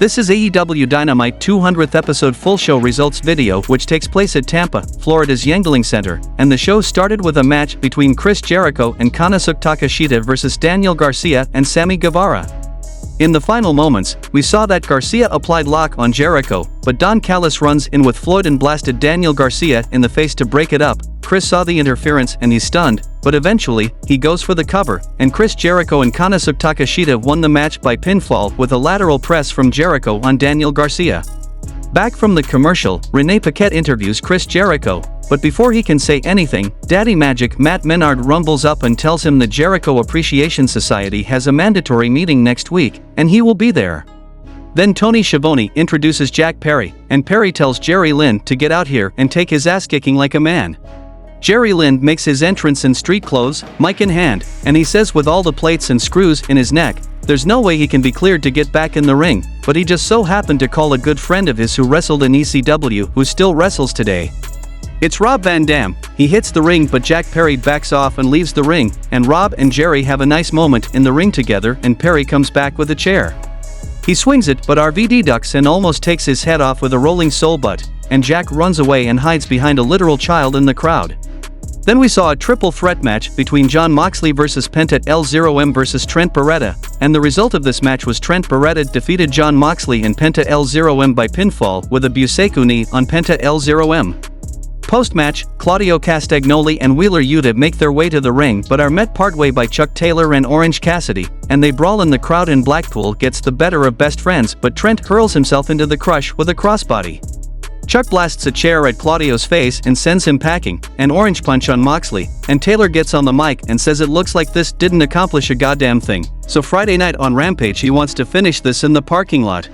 This is AEW Dynamite 200th episode full show results video which takes place at Tampa, Florida's Yuengling Center, and the show started with a match between Chris Jericho and Hikaru Shida versus Daniel Garcia and Sammy Guevara. In the final moments, we saw that Garcia applied lock on Jericho, but Don Callis runs in with Floyd and blasted Daniel Garcia in the face to break it up. Chris saw the interference and he's stunned, but eventually, he goes for the cover, and Chris Jericho and Hikaru Shida won the match by pinfall with a lateral press from Jericho on Daniel Garcia. Back from the commercial, Renee Paquette interviews Chris Jericho, but before he can say anything, Daddy Magic Matt Menard rumbles up and tells him the Jericho Appreciation Society has a mandatory meeting next week, and he will be there. Then Tony Schiavone introduces Jack Perry, and Perry tells Jerry Lynn to get out here and take his ass kicking like a man. Jerry Lynn makes his entrance in street clothes, mic in hand, and he says with all the plates and screws in his neck, there's no way he can be cleared to get back in the ring, but he just so happened to call a good friend of his who wrestled in ECW who still wrestles today. It's Rob Van Dam. He hits the ring but Jack Perry backs off and leaves the ring, and Rob and Jerry have a nice moment in the ring together and Perry comes back with a chair. He swings it but RVD ducks and almost takes his head off with a rolling soul butt, and Jack runs away and hides behind a literal child in the crowd. Then we saw a triple threat match between Jon Moxley vs Penta El-Zero-M vs Trent Beretta, and the result of this match was Trent Beretta defeated Jon Moxley and Penta El-Zero-M by pinfall with a Buseiku knee on Penta El-Zero-M. Post-match, Claudio Castagnoli and Wheeler Yuta make their way to the ring but are met partway by Chuck Taylor and Orange Cassidy, and they brawl in the crowd and Blackpool gets the better of best friends but Trent hurls himself into the crush with a crossbody. Chuck blasts a chair at Claudio's face and sends him packing, an orange punch on Moxley, and Taylor gets on the mic and says it looks like this didn't accomplish a goddamn thing, so Friday night on Rampage he wants to finish this in the parking lot.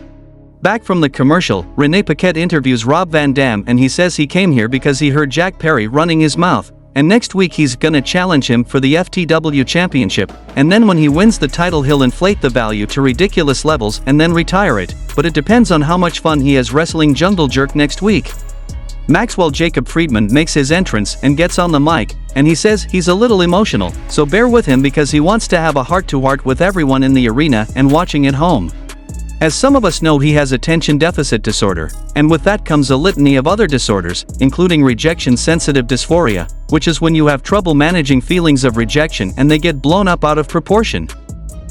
Back from the commercial, Renee Paquette interviews Rob Van Dam and he says he came here because he heard Jack Perry running his mouth, and next week he's gonna challenge him for the FTW championship, and then when he wins the title he'll inflate the value to ridiculous levels and then retire it, but it depends on how much fun he has wrestling Jungle Jerk next week. Maxwell Jacob Friedman makes his entrance and gets on the mic, and he says he's a little emotional, so bear with him because he wants to have a heart-to-heart with everyone in the arena and watching at home. As some of us know, he has attention deficit disorder, and with that comes a litany of other disorders, including rejection-sensitive dysphoria, which is when you have trouble managing feelings of rejection and they get blown up out of proportion.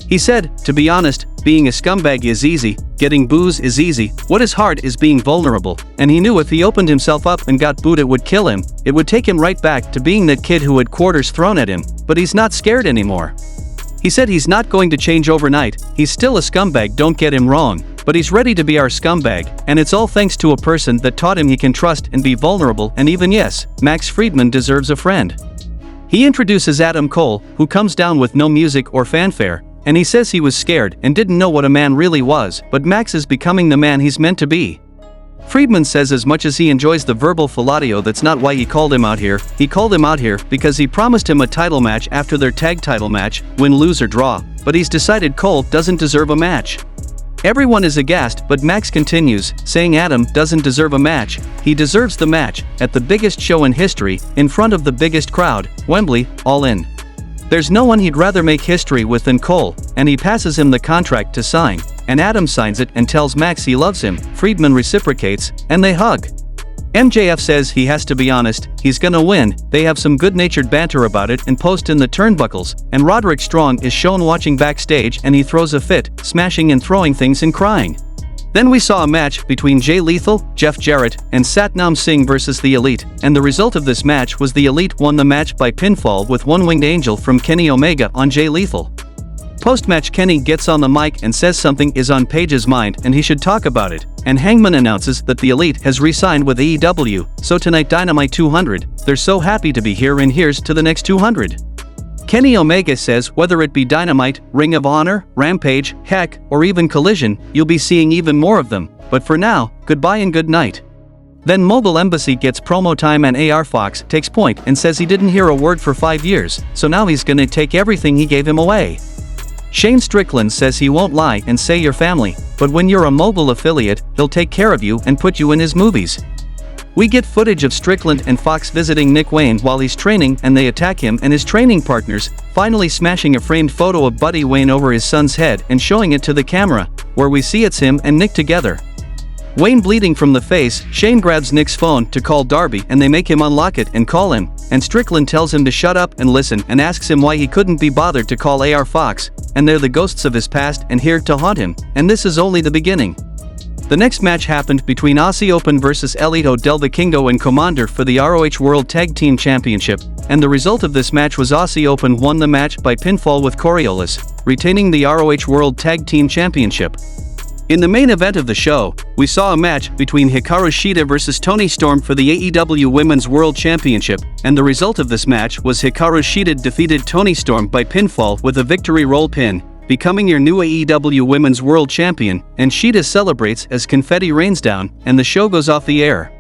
He said, to be honest, being a scumbag is easy, getting booze is easy, what is hard is being vulnerable, and he knew if he opened himself up and got booed it would kill him, it would take him right back to being that kid who had quarters thrown at him, but he's not scared anymore. He said he's not going to change overnight, he's still a scumbag, don't get him wrong, but he's ready to be our scumbag, and it's all thanks to a person that taught him he can trust and be vulnerable, and even yes, Max Friedman deserves a friend. He introduces Adam Cole, who comes down with no music or fanfare, and he says he was scared and didn't know what a man really was, but Max is becoming the man he's meant to be. Friedman says as much as he enjoys the verbal fellatio, that's not why he called him out here. He called him out here because he promised him a title match after their tag title match, win, lose or draw, but he's decided Cole doesn't deserve a match. Everyone is aghast, but Max continues, saying Adam doesn't deserve a match, he deserves the match, at the biggest show in history, in front of the biggest crowd, Wembley, all in. There's no one he'd rather make history with than Cole, and he passes him the contract to sign, and Adam signs it and tells Max he loves him, Friedman reciprocates, and they hug. MJF says he has to be honest, he's gonna win, they have some good-natured banter about it and post in the turnbuckles, and Roderick Strong is shown watching backstage and he throws a fit, smashing and throwing things and crying. Then we saw a match between Jay Lethal, Jeff Jarrett, and Satnam Singh versus the Elite, and the result of this match was the Elite won the match by pinfall with one winged angel from Kenny Omega on Jay Lethal. Post-match, Kenny gets on the mic and says something is on Page's mind and he should talk about it, and Hangman announces that the Elite has re-signed with AEW, so tonight Dynamite 200, they're so happy to be here and here's to the next 200. Kenny Omega says whether it be Dynamite, Ring of Honor, Rampage, heck, or even Collision, you'll be seeing even more of them, but for now, goodbye and good night. Then Mobile Embassy gets promo time and AR Fox takes point and says he didn't hear a word for 5 years, so now he's gonna take everything he gave him away. Shane Strickland says he won't lie and say you're family, but when you're a Mobile affiliate, he'll take care of you and put you in his movies. We get footage of Strickland and Fox visiting Nick Wayne while he's training, and they attack him and his training partners, finally smashing a framed photo of Buddy Wayne over his son's head and showing it to the camera, where we see it's him and Nick together. Wayne bleeding from the face, Shane grabs Nick's phone to call Darby and they make him unlock it and call him, and Strickland tells him to shut up and listen and asks him why he couldn't be bothered to call AR Fox, and they're the ghosts of his past and here to haunt him, and this is only the beginning. The next match happened between Aussie Open vs Elito del Vikingo and Commander for the ROH World Tag Team Championship, and the result of this match was Aussie Open won the match by pinfall with Coriolis, retaining the ROH World Tag Team Championship. In the main event of the show, we saw a match between Hikaru Shida vs Toni Storm for the AEW Women's World Championship, and the result of this match was Hikaru Shida defeated Toni Storm by pinfall with a victory roll pin, becoming your new AEW Women's World Champion, and Shida celebrates as confetti rains down, and the show goes off the air.